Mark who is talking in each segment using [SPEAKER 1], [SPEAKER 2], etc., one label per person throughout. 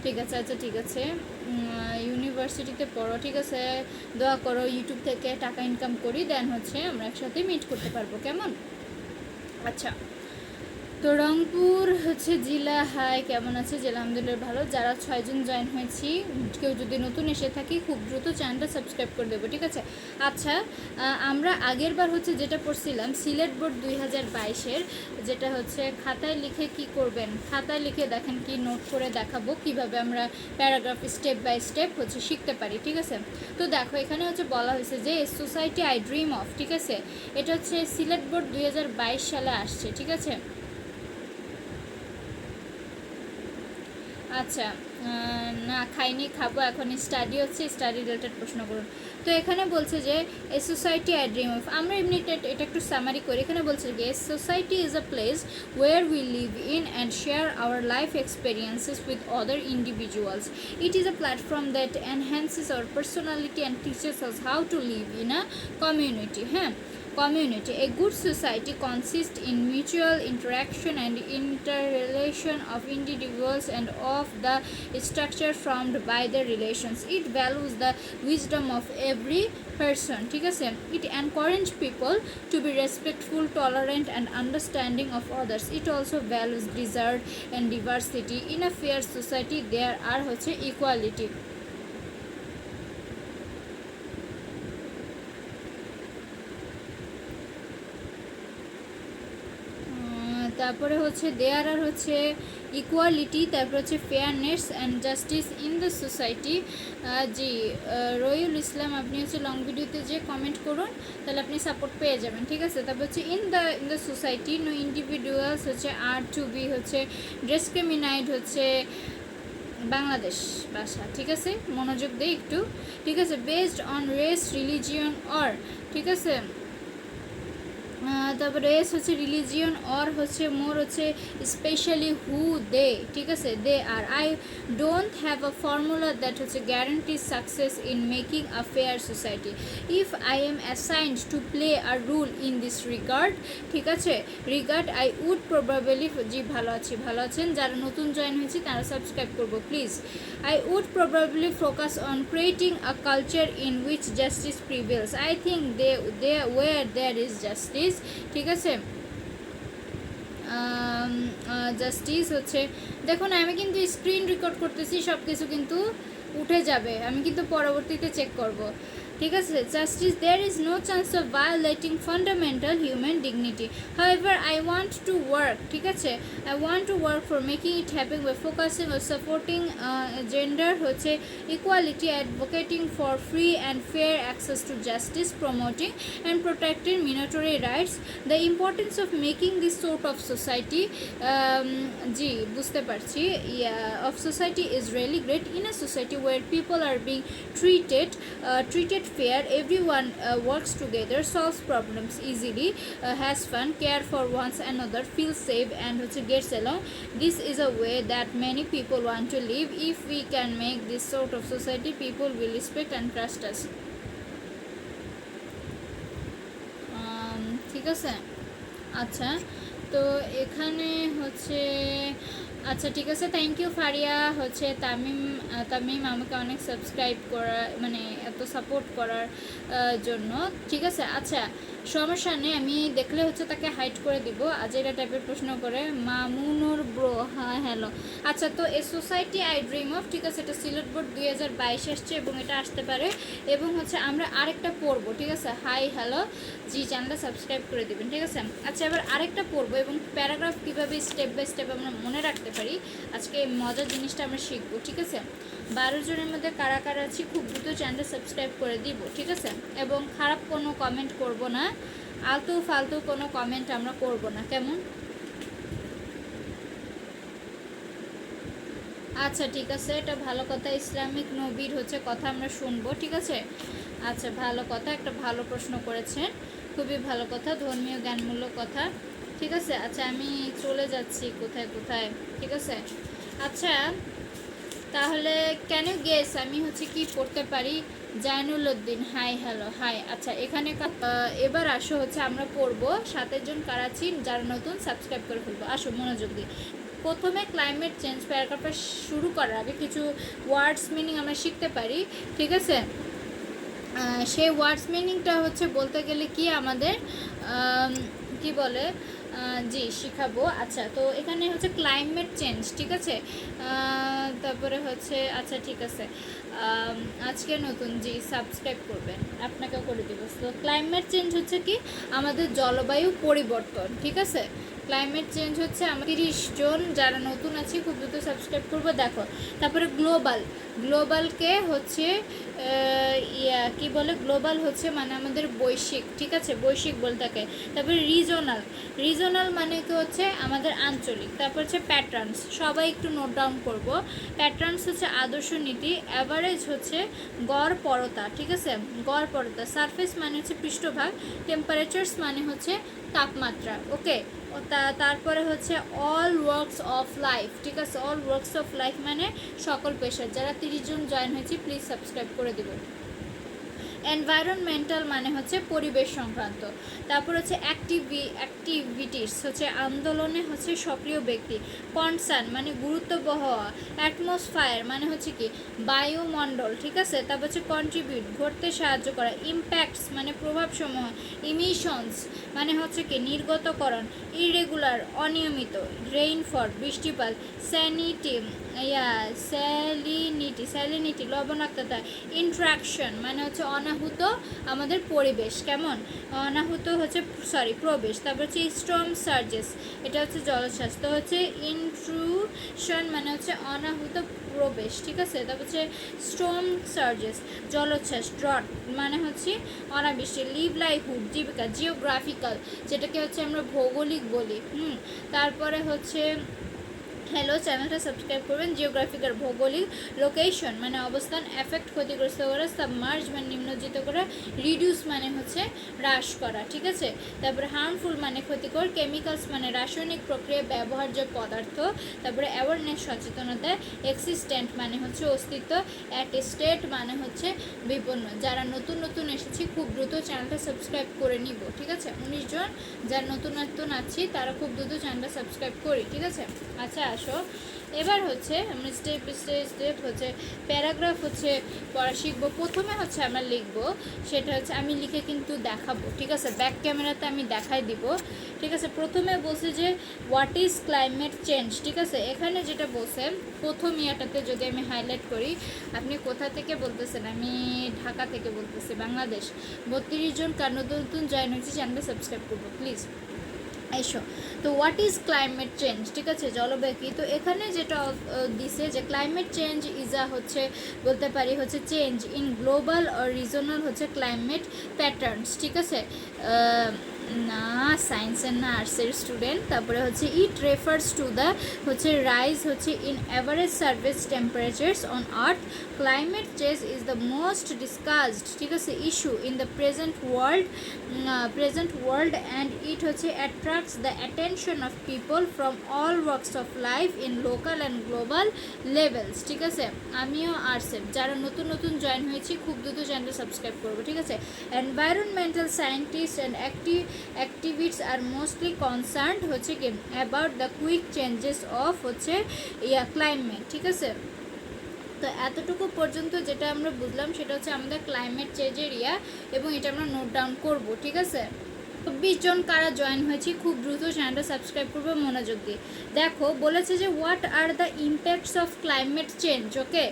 [SPEAKER 1] ঠিক আছে, আচ্ছা ঠিক আছে, ইউনিভার্সিটিতে পড়ো, ঠিক আছে, দোয়া করো ইউটিউব থেকে টাকা ইনকাম করি, দেন হচ্ছে আমরা একসাথে মিট করতে পারবো, কেমন? আচ্ছা, তো রংপুর হচ্ছে জেলা, হাই কেমন আছে? জেলা আলহামদুলিল্লাহ ভালো। যারা 6 জন জয়েন হয়েছি, কেউ যদি নতুন এসে থাকি খুব দ্রুত চ্যানেলটা সাবস্ক্রাইব করে দেবো, ঠিক আছে? আচ্ছা, আমরা আগের বার হচ্ছে যেটা পড়ছিলাম সিলেট বোর্ড 2022-এর, যেটা হচ্ছে খাতায় লিখে কি করবেন, খাতায় লিখে দেখেন কি নোট করে দেখাবো কিভাবে আমরা প্যারাগ্রাফ স্টেপ বাই স্টেপ হচ্ছে শিখতে পারি, ঠিক আছে? তো দেখো এখানে হচ্ছে বলা হয়েছে যে সোসাইটি আই ড্রিম অফ, ঠিক আছে? এটা হচ্ছে সিলেট বোর্ড 2022 সালে আসছে, ঠিক আছে? আচ্ছা, না খাইনি, খাবো এখন, স্টাডি হচ্ছে, স্টাডি রিলেটেড প্রশ্ন করুন। তো এখানে বলছে যে a society I dream of, আমরা এমনি এটা একটু সামারি করি। এখানে বলছে যে society is a place where we live in and share our life experiences with other individuals. It is a platform that enhances our personality and teaches us how to live in a community. হ্যাঁ, community. A good society consists in mutual interaction and interrelation of individuals and of the structure formed by the relations. It values the wisdom of every person, ঠিক আছে? It encourages people to be respectful, tolerant and understanding of others. It also values desert and diversity. In a fair society there are হচ্ছে equality. তারপরে হচ্ছে দেয়ার আর হচ্ছে equality, তারপরে হচ্ছে fairness and justice in the society. জি রহিউল ইসলাম, আপনি হচ্ছে long ভিডিওতে যে কমেন্ট করুন তাহলে আপনি সাপোর্ট পেয়ে যাবেন, ঠিক আছে? তারপর হচ্ছে in the society no individuals হচ্ছে আর টু বি হচ্ছে ডিসক্রিমিনেট হচ্ছে বাংলাদেশ ভাষা, ঠিক আছে? মনোযোগ দিয়ে একটু, ঠিক আছে? Based on race, religion or, ঠিক আছে? তারপরে রেস হচ্ছে রিলিজিয়ন, অর হচ্ছে মোর হচ্ছে স্পেশালি হু দে, ঠিক আছে? They are I don't have a formula that হচ্ছে guarantee success in making a fair society. If I am assigned to play a rule in this regard, ঠিক আছে? Regard I would probably, জি ভালো আছি, ভালো আছেন। যারা নতুন জয়েন হয়েছে তারা সাবস্ক্রাইব করবো please. I would probably focus on creating a culture in which justice prevails. I think they where there is justice, ঠিক আছে? জাস্টিস হচ্ছে, দেখুন আমি কিন্তু স্ক্রিন রেকর্ড করতেছি, সব কিছু কিন্তু উঠে যাবে, আমি কিন্তু পরবর্তীতে চেক করব, ঠিক আছে? Justice, there is no chance of violating fundamental human dignity, however I want to work, ঠিক আছে? I want to work for making it happen by focusing on supporting gender হচ্ছে equality, advocating for free and fair access to justice, promoting and protecting মিনিটরি rights, the importance of making this sort of society, জি বুঝতে পারছি, of society is really great in a society where people are being treated fair, everyone works together, solves problems easily, has fun, care for one another, feels safe and gets along. This is a way that many people want to live. If we can make this sort of society, people will respect and trust us. ঠিক আছে, আচ্ছা তো এখানে হচ্ছে, আচ্ছা ঠিক আছে, thank you Faria হচ্ছে তামিম আমাকে অনেক সাবস্ক্রাইব করা, মানে এত সাপোর্ট করার জন্য, ঠিক আছে? আচ্ছা সমস্যা নেই, আমি দেখলে হচ্ছে তাকে হাইড করে দিব। আজেরা টাইপের প্রশ্ন করে মামুনুর ব্রো, হ্যাঁ হ্যালো। আচ্ছা তো এ সোসাইটি আই ড্রিম অফ, ঠিক আছে? এটা সিলেট বোর্ড 2022 আসছে এবং এটা আসতে পারে, এবং হচ্ছে আমরা আরেকটা পড়বো, ঠিক আছে? হাই হ্যালো, জি চ্যানেলটা সাবস্ক্রাইব করে দেবেন, ঠিক আছে? আচ্ছা এবার আরেকটা পড়বো এবং প্যারাগ্রাফ কীভাবে স্টেপ বাই স্টেপ আমরা মনে রাখতে পারি, আজকে মজার জিনিসটা আমরা শিখবো, ঠিক আছে? 12 জনের মধ্যে কারা কারা আছি খুব দ্রুত চ্যানেলটা সাবস্ক্রাইব করে দিব, ঠিক আছে? এবং খারাপ কোনো কমেন্ট করব না, আলতু ফালতু কোনো কমেন্ট আমরা করব না, কেমন? আচ্ছা ঠিক আছে, এটা ভালো কথা, ইসলামিক নবীর হচ্ছে কথা আমরা শুনবো, ঠিক আছে? আচ্ছা ভালো কথা, একটা ভালো প্রশ্ন করেছেন, খুবই ভালো কথা, ধর্মীয় জ্ঞানমূলক কথা, ঠিক আছে? আচ্ছা আমি চলে যাচ্ছি কোথায় কোথায়, ঠিক আছে? আচ্ছা তাহলে ক্যান ইউ গেস আমি হচ্ছে কি পড়তে পারি? Zainul Uddin, hi hello, hi. আচ্ছা এখানে এবার আসো হচ্ছে আমরা পড়বো 7 জন কারাচি, যারা নতুন সাবস্ক্রাইব করে ফেলবো, আসো মনোযোগ দিই। প্রথমে ক্লাইমেট চেঞ্জ প্যারাগ্রাফটা শুরু করার আগে কিছু ওয়ার্ডস মিনিং আমরা শিখতে পারি, ঠিক আছে। সেই ওয়ার্ডস মিনিংটা হচ্ছে বলতে গেলে কি আমাদের কি বলে জি শিখাবো। আচ্ছা, তো এখানে হচ্ছে ক্লাইমেট চেঞ্জ, ঠিক আছে। তারপরে হচ্ছে আচ্ছা ঠিক আছে, আজকে নতুন জি সাবস্ক্রাইব করবেন, আপনাকেও করে দিব। তো ক্লাইমেট চেঞ্জ হচ্ছে কি আমাদের জলবায়ু পরিবর্তন, ঠিক আছে। ক্লাইমেট চেঞ্জ হচ্ছে আমরা 30 জন যারা নতুন আছি খুব দ্রুত সাবস্ক্রাইব করবো, দেখো। তারপরে গ্লোবালকে হচ্ছে কি বলে, গ্লোবাল হচ্ছে মানে আমাদের বৈশ্বিক, ঠিক আছে, বৈশ্বিক বলে থাকে। তারপরে রিজনাল মানে কি হচ্ছে আমাদের আঞ্চলিক। তারপর হচ্ছে প্যাটার্নস, সবাই একটু নোট ডাউন করব। প্যাটার্নস হচ্ছে আদর্শ নীতি, অ্যাভারেজ হচ্ছে গড় পরতা, ঠিক আছে, গড় পরতা। সারফেস মানে হচ্ছে পৃষ্ঠভাগ, টেম্পারেচার্স মানে হচ্ছে তাপমাত্রা, ওকে। তারপরে হচ্ছে অল ওয়ার্কস অফ লাইফ, ঠিক আছে, অল ওয়ার্কস অফ লাইফ মানে সকল পেশার। যারা 30 জন জয়েন হয়েছে প্লিজ সাবস্ক্রাইব করে দেবেন। এনভায়রনমেন্টাল মানে হচ্ছে পরিবেশ সংক্রান্ত। তারপর হচ্ছে অ্যাক্টিভিটিস হচ্ছে আন্দোলনে হচ্ছে সক্রিয় ব্যক্তি। কনসার্ন মানে গুরুত্ব হওয়া। অ্যাটমসফায়ার মানে হচ্ছে কি বায়ুমণ্ডল, ঠিক আছে। তারপর হচ্ছে কন্ট্রিবিউট ঘটতে সাহায্য করা। ইম্প্যাক্টস মানে প্রভাবসমূহ। ইমিশনস মানে হচ্ছে কি নির্গতকরণ। ইরেগুলার অনিয়মিত। রেইনফল বৃষ্টিপাত। স্যালিনিটি লবণাক্ততা। ইন্ট্রাকশন মানে হচ্ছে অনাহুত আমাদের পরিবেশ, কেমন অনাহুত হচ্ছে প্রবেশ। তারপর হচ্ছে স্টর্ম সার্জেস, এটা হচ্ছে জলোচ্ছ্বাস। তো হচ্ছে ইন্ট্রুশন মানে হচ্ছে অনাহুত প্রবেশ, ঠিক আছে। তারপর হচ্ছে স্টর্ম সার্জেস জলোচ্ছ্বাস। ড্রট মানে হচ্ছে অনাবৃষ্টি। লিভলাইহুড জীবিকা। জিওগ্রাফিক্যাল যেটাকে হচ্ছে আমরা ভৌগোলিক বলি, তারপরে হচ্ছে হ্যালো, চ্যানেলটা সাবস্ক্রাইব করবেন। জিওগ্রাফিক্যাল ভৌগোলিক। লোকেশন মানে অবস্থান। এফেক্ট ক্ষতিগ্রস্ত করা। সাবমার্জ মানে নিম্নজিত করা। রিডিউস মানে হচ্ছে হ্রাস করা, ঠিক আছে। তারপরে হার্মফুল মানে ক্ষতিকর। কেমিক্যালস মানে রাসায়নিক প্রক্রিয়া ব্যবহার্য পদার্থ। তারপরে অ্যাওয়ারনেস সচেতনতা। এক্সিস্টেন্ট মানে হচ্ছে অস্তিত্ব। অ্যাটেস্টেড মানে হচ্ছে বিপন্ন। যারা নতুন এসেছি খুব দ্রুত চ্যানেলটা সাবস্ক্রাইব করে নিব, ঠিক আছে। 19 জন যারা নতুন আছি তারা খুব দ্রুত চ্যানেলটা সাবস্ক্রাইব করি, ঠিক আছে। আচ্ছা আসো, এবার হচ্ছে আমরা স্টেপ হচ্ছে প্যারাগ্রাফ হচ্ছে পড়া শিখবো। প্রথমে হচ্ছে আমরা লিখবো, সেটা হচ্ছে আমি লিখে কিন্তু দেখাবো, ঠিক আছে, ব্যাক ক্যামেরাতে আমি দেখাই দিব, ঠিক আছে। প্রথমে বলছে যে হোয়াট ইজ ক্লাইমেট চেঞ্জ, ঠিক আছে। এখানে যেটা বলছে প্রথম ইয়াটাতে যদি আমি হাইলাইট করি, আপনি কোথা থেকে বলতেছেন? আমি ঢাকা থেকে বলতেছি, বাংলাদেশ। 32 জন নতুন জয়েন হয়েছে, চ্যানেলটা সাবস্ক্রাইব করবো প্লিজ। এসো, তো হোয়াট ইজ ক্লাইমেট চেঞ্জ, ঠিক আছে, জলবায়ু কি। তো এখানে যেটা দিছে যে ক্লাইমেট চেঞ্জ ইজ হচ্ছে বলতে পারি হচ্ছে চেঞ্জ ইন গ্লোবাল আর রিজনাল হচ্ছে ক্লাইমেট প্যাটার্নস, ঠিক আছে। না সায়েন্সের না আর্টসের স্টুডেন্ট। তারপরে হচ্ছে ইট রেফার্স টু দ্য হচ্ছে রাইজ হচ্ছে in average surface temperatures on earth. Climate change is the most discussed, ঠিক আছে, issue in the present world and it হচ্ছে attracts the attention of people from all works of life in local and global levels, ঠিক আছে। আমিও আর্টসের, যারা নতুন join হয়েছি খুব দ্রুত চ্যানেলটা সাবস্ক্রাইব করবো, ঠিক আছে। Environmental scientist and activists are mostly concerned হচ্ছে কি about the quick changes of হচ্ছে climate, ঠিক আছে। তো এতটুকু পর্যন্ত যেটা আমরা বুঝলাম সেটা হচ্ছে আমাদের ক্লাইমেট চেঞ্জের এবং এটা আমরা নোট ডাউন করব, ঠিক আছে। 24 জন কারা জয়েন হয়েছি খুব দ্রুত চ্যানেলটা সাবস্ক্রাইব করবে মনোযোগ দিয়ে। দেখো বলেছে যে what are the impacts of climate change, okay.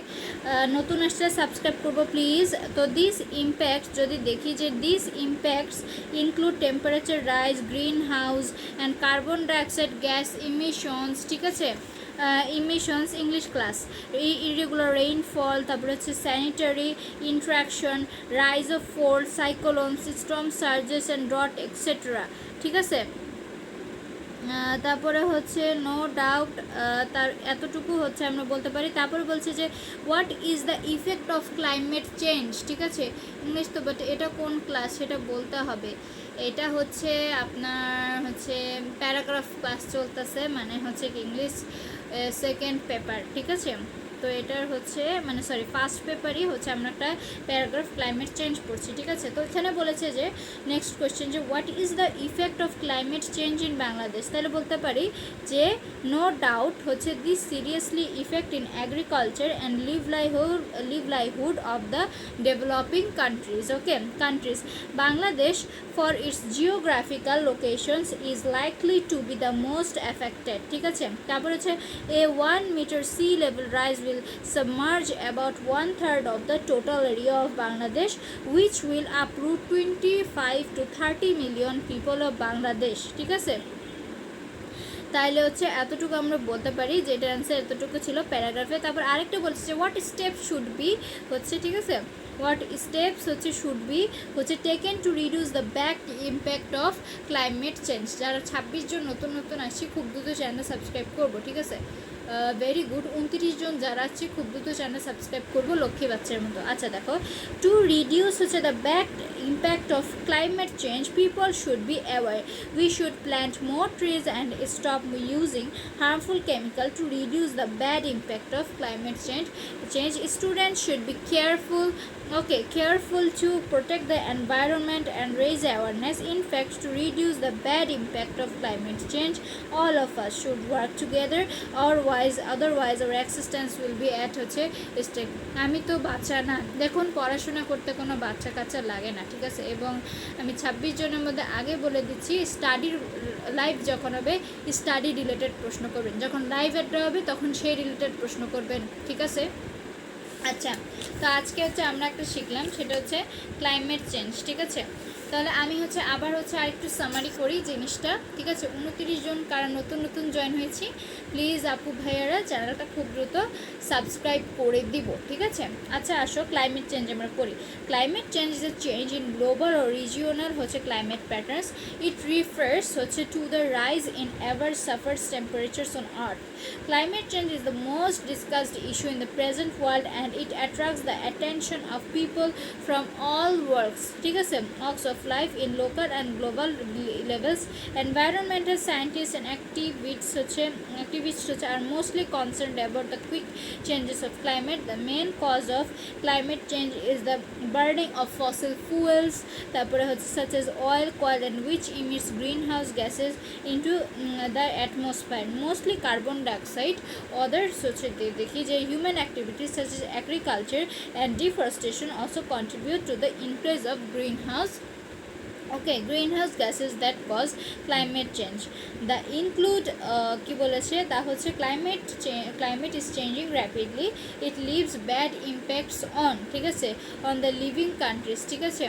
[SPEAKER 1] নতুন আসলে সাবস্ক্রাইব করবো প্লিজ। তো দিস ইম্প্যাক্টস যদি দেখি যে this impacts include temperature rise, green house and carbon dioxide gas emissions, ঠিক আছে। Emissions English class. Irregular rainfall, তারপরে হচ্ছে sanitary interaction, rise of flood, cyclones, storm surges and drought etcetera, ঠিক আছে। তারপরে হচ্ছে নো ডাউট তার এতটুকু হচ্ছে আমরা বলতে পারি। তারপরে বলছে যে what is the effect of climate change, ঠিক আছে, ইংলিশ। তো বাট এটা কোন ক্লাস সেটা বলতে হবে। এটা হচ্ছে আপনার হচ্ছে প্যারাগ্রাফ ক্লাস চলতেছে, মানে হচ্ছে কি ইংলিশ সেকেন্ড পেপার, ঠিক আছে। তো এটার হচ্ছে মানে সরি ফার্স্ট পেপারই হচ্ছে আমরা একটা প্যারাগ্রাফ ক্লাইমেট চেঞ্জ পড়ছি, ঠিক আছে। তো এখানে বলেছে যে নেক্সট কোয়েশ্চেন যে what is the effect of climate change in Bangladesh. তাহলে বলতে পারি যে নো ডাউট হচ্ছে this seriously effect in agriculture and livelihood of the developing countries. Okay, countries Bangladesh for its geographical locations is likely to be the most affected, ঠিক আছে। তারপর হচ্ছে a 1 meter sea level rise will submerge about 1/3 of the total area of Bangladesh, which will uproot 25 to 30 million people of Bangladesh, ঠিক আছে। তাইলে হচ্ছে এতটুকু আমরা বলতে পারি যে এটার অ্যান্সার এতটুকু ছিল প্যারাগ্রাফে। তারপর আরেকটা বলছে যে হোয়াট স্টেপ শুড বি হচ্ছে, ঠিক আছে, হোয়াট স্টেপস হচ্ছে শুড বি হচ্ছে taken to reduce the back impact of climate change. যারা 26 জন নতুন নতুন আসছি খুব দ্রুত চ্যানেল সাবস্ক্রাইব করবো, ঠিক আছে। ভেরি গুড, 29 জন যারা আছে খুব দ্রুত চ্যানেল সাবস্ক্রাইব করবো লক্ষ্মী বাচ্চার মতো। আচ্ছা দেখো, টু রিডিউস হচ্ছে the back impact of climate change, people should be aware. We should plant more trees and stop using harmful chemical to reduce the bad impact of climate change. Students should be careful to protect the environment and raise awareness. In fact, to reduce the bad impact of climate change, all of us should work together, otherwise our existence will be at হচ্ছে stake. আমি তো বাচ্চা না, দেখুন পড়াশোনা করতে কোনো বাচ্চা কাচ্চা লাগে না, ঠিক আছে। এবং আমি 26 জনের মধ্যে আগে বলে দিচ্ছি স্টাডির লাইভ যখন হবে স্টাডি রিলেটেড প্রশ্ন করবেন, যখন লাইভ অ্যাডটা হবে তখন সেই রিলেটেড প্রশ্ন করবেন, ঠিক আছে। আচ্ছা, তো আজকে হচ্ছে আমরা একটা শিখলাম, সেটা হচ্ছে ক্লাইমেট চেঞ্জ, ঠিক আছে। তাহলে আমি হচ্ছে আবার হচ্ছে আরেকটু সামারি করি জিনিসটা, ঠিক আছে। 29 জন কারা নতুন নতুন জয়েন হয়েছি, প্লিজ আপু ভাইয়ারা চ্যানেলটা খুব দ্রুত সাবস্ক্রাইব করে দিব, ঠিক আছে। আচ্ছা আসো ক্লাইমেট চেঞ্জ আমরা করি। Climate change is a change in global ও রিজিওনাল হচ্ছে ক্লাইমেট প্যাটার্নস। ইট রিফার্স হচ্ছে to the rise in average surface temperatures on Earth. Climate change is the most discussed issue in the present world and it attracts the attention of people from all walks of life in local and global levels. Environmental scientists and activists are mostly concerned about the quick changes of climate. The main cause of climate change is the burning of fossil fuels such as oil, coal, and which emits greenhouse gases into the atmosphere, mostly carbon dioxide. Others human activities such as agriculture and deforestation also contribute to the increase of greenhouse gases that cause climate change. The include climate is changing rapidly. It leaves bad impacts on the living countries, ঠিক আছে।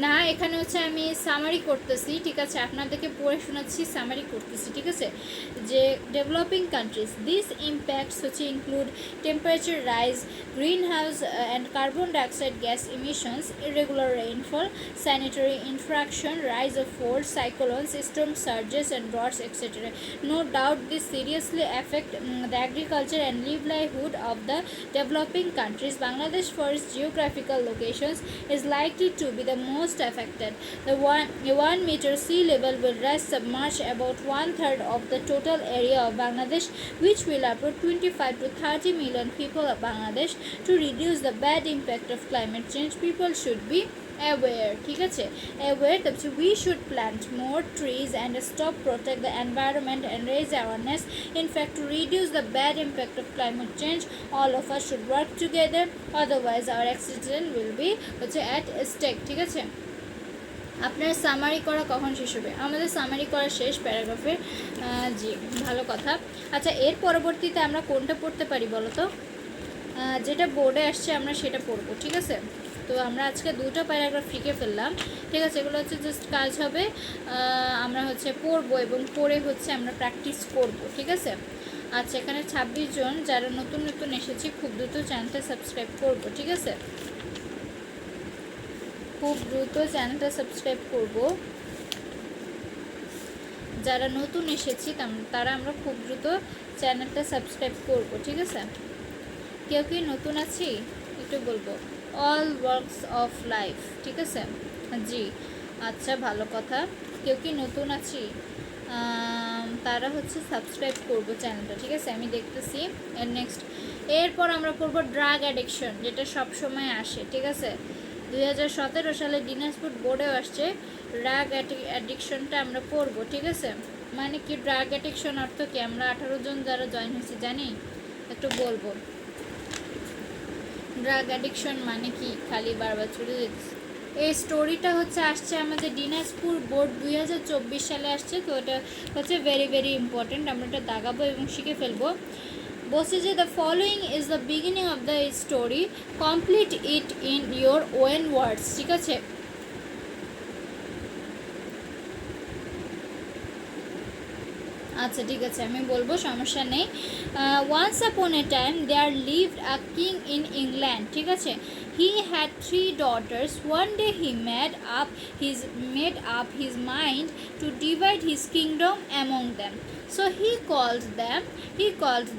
[SPEAKER 1] না এখানে হচ্ছে আমি summary করতেছি, ঠিক আছে, আপনাদেরকে পড়ে শোনাচ্ছি, সামারি করতেছি, ঠিক আছে। যে ডেভেলপিং কান্ট্রিজ দিস ইম্প্যাক্টস হচ্ছে include temperature rise, green house and carbon dioxide gas emissions, irregular rainfall, sanitary infraction, rise of force, cyclones, storm surges and droughts etcetera. No doubt this seriously affect the agriculture and livelihood of the developing countries. Bangladesh, for its geographical locations, is likely to be the most affected. The 1 meter sea level will rise submerge about 1/3 of the total area of Bangladesh, which will uproot 25 to 30 million people of Bangladesh. To reduce the bad impact of climate change, people should be aware, ঠিক আছে। aware we should plant more trees and stop protect the environment and raise awareness. In fact, to reduce the bad impact of climate change, all of us should work together, otherwise our existence will be at stake, ঠিক আছে। আপনার summary করা কখন শেষ হবে? আমাদের summary করা শেষ প্যারাগ্রাফের। জি, ভালো কথা। আচ্ছা, এর পরবর্তীতে আমরা কোনটা পড়তে পারি বলো তো? যেটা বোর্ডে আসছে আমরা সেটা পড়বো, ঠিক আছে। তো আমরা আজকে 2টা প্যারাগ্রাফ শিখে ফেললাম, ঠিক আছে। এগুলো হচ্ছে জাস্ট কাজ হবে, আমরা হচ্ছে পড়বো এবং পড়ে হচ্ছে আমরা প্র্যাকটিস করব, ঠিক আছে। আচ্ছা, এখানে 26 জন যারা নতুন নতুন এসেছি খুব দ্রুত চ্যানেলটা সাবস্ক্রাইব করব, ঠিক আছে। খুব দ্রুত চ্যানেলটা সাবস্ক্রাইব করব, যারা নতুন এসেছি তারা আমরা খুব দ্রুত চ্যানেলটা সাবস্ক্রাইব করব, ঠিক আছে। কেউ কি নতুন আছি একটু বলবো। অল ওয়ার্কস অফ লাইফ, ঠিক আছে। জি, আচ্ছা ভালো কথা। কেউ কি নতুন আছি? তারা হচ্ছে সাবস্ক্রাইব করবো চ্যানেলটা, ঠিক আছে? আমি দেখতেছি। নেক্সট এরপর আমরা পড়বো ড্রাগ অ্যাডিকশন, যেটা সব সময় আসে, ঠিক আছে? 2017 সালে দিনাজপুর বোর্ডেও আসছে ড্রাগ অ্যাডিকশনটা আমরা পড়বো, ঠিক আছে? মানে কি ড্রাগ অ্যাডিকশন অর্থ কি? আমরা 18 জন যারা জয়েন হয়েছি জানি, একটু বলবো ড্রাগ অ্যাডিকশন মানে কি, খালি বারবার ছুটে যেতেছে। এই স্টোরিটা হচ্ছে আসছে আমাদের দিনাজপুর বোর্ড 2024 সালে আসছে, তো এটা হচ্ছে ভেরি ভেরি ইম্পর্টেন্ট, আমরা এটা দাগাবো এবং শিখে ফেলবো। বলছে যে the following is the beginning of the story, complete it in your own words, ঠিক আছে? আচ্ছা ঠিক আছে, আমি বলবো, সমস্যা নেই। Once upon a time there lived a king in England, ঠিক আছে? He had 3 daughters. One day he made up his mind to divide his kingdom among them. So he called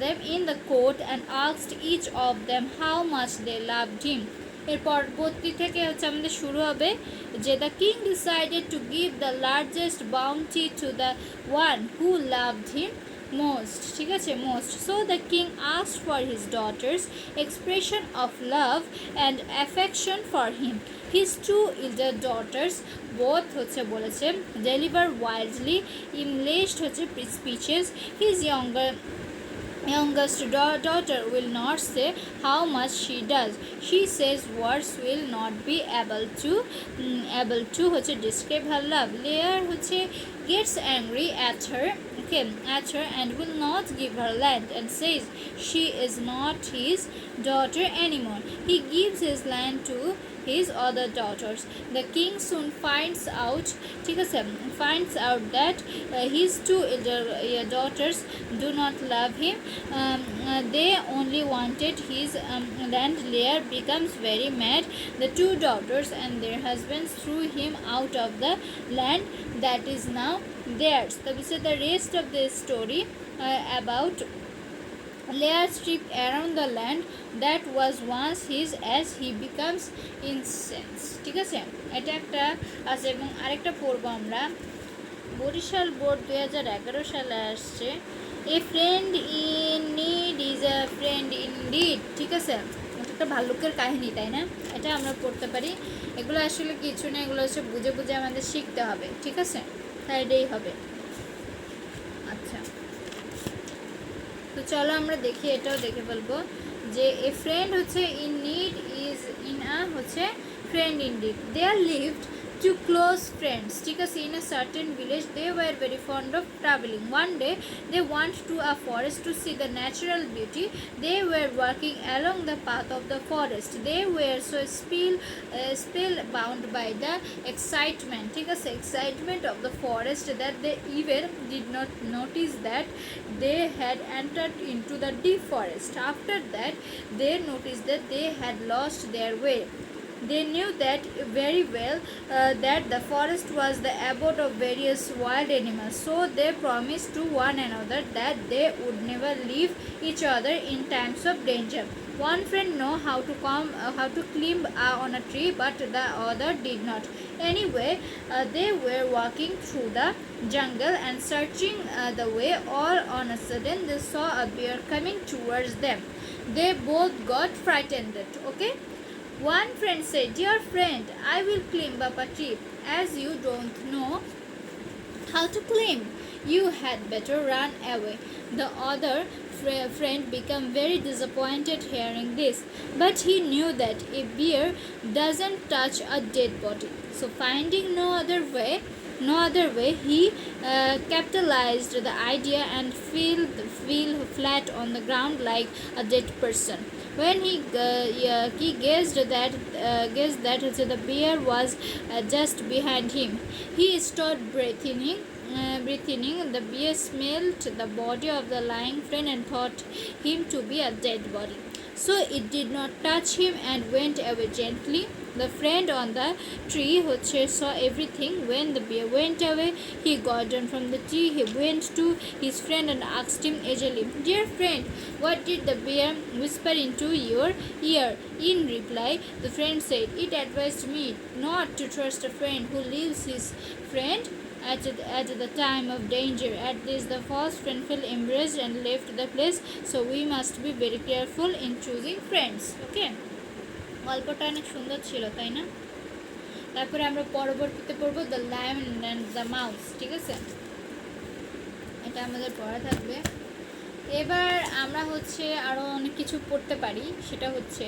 [SPEAKER 1] them in the court and asked each of them how much they loved him. এর পরবর্তী থেকে হচ্ছে আমাদের শুরু হবে যে the king decided to give the largest bounty to the one who loved him most, ঠিক আছে? most. So the king asked for his daughter's expression of love and affection for him. His 2 elder daughters both হচ্ছে বলেছে deliver wisely enlaced হচ্ছে speeches. His youngest daughter will not say how much she does. She says words will not be able to হচ্ছে describe her love. Lear হচ্ছে gets angry at her and will not give her land and says she is not his daughter anymore. He gives his land to his other daughters. The king soon finds out that his 2 elder daughters do not love him. They only wanted his land. Lear becomes very mad. The 2 daughters and their husbands threw him out of the land that is now theirs. So we say the rest of the story about Lear's trip around the land that was once his as he becomes incensed, ঠিক আছে? এটা একটা আছে এবং আরেকটা পড়বো আমরা। Barishal board 2011 সালে আসছে a friend in need is a friend in deed, ঠিক আছে? এটা একটা ভাল্লুকের কাহিনী, তাই না? এটা আমরা পড়তে পারি। এগুলো আসলে কিছু না, এগুলো হচ্ছে বুঝে বুঝে আমাদের শিখতে হবে, ঠিক আছে? তাই এটাই হবে। আচ্ছা, তো চলো আমরা দেখি, এটাও দেখে ফেলবো যে এ ফ্রেন্ড হচ্ছে in need is in a হচ্ছে friend indeed. They are lived two close friends, ঠিক আছে? in a certain village they were very fond of traveling. One day they went to a forest to see the natural beauty. They were walking along the path of the forest. They were so spellbound by the excitement, ঠিক আছে? excitement of the forest that they even did not notice that they had entered into the deep forest. After that they noticed that they had lost their way. They knew that very well that the forest was the abode of various wild animals, so they promised to one another that they would never leave each other in times of danger. One friend knew how to climb on a tree, but the other did not. Anyway, they were walking through the jungle and searching the way. All on a sudden, they saw a bear coming towards them. They both got frightened. Okay. One friend said, "Dear friend, I will climb up a tree. As you don't know how to climb, you had better run away." The other friend became very disappointed hearing this, but he knew that a bear doesn't touch a dead body. So finding no other way, he capitalized the idea and fell flat on the ground like a dead person. When he guessed that the bear was just behind him, he stopped breathing. The bear smelled the body of the lying friend and thought him to be a dead body. So it did not touch him and went away gently. The friend on the tree saw everything. When the bear went away, he got down from the tree. He went to his friend and asked him eagerly, "Dear friend, what did the bear whisper into your ear?" In reply, the friend said, "It advised me not to trust a friend who leaves his friend at the time of danger. At this, the false friend felt embraced and left the place. So we must be very careful in choosing friends. Okay, গল্পটা অনেক সুন্দর ছিল, তাই না? তারপরে আমরা পরবর্তীতে পড়বো the lion and the mouse. ঠিক আছে, এটা আমাদের পড়া থাকবে। এবার আমরা হচ্ছে আরও অনেক কিছু পড়তে পারি, সেটা হচ্ছে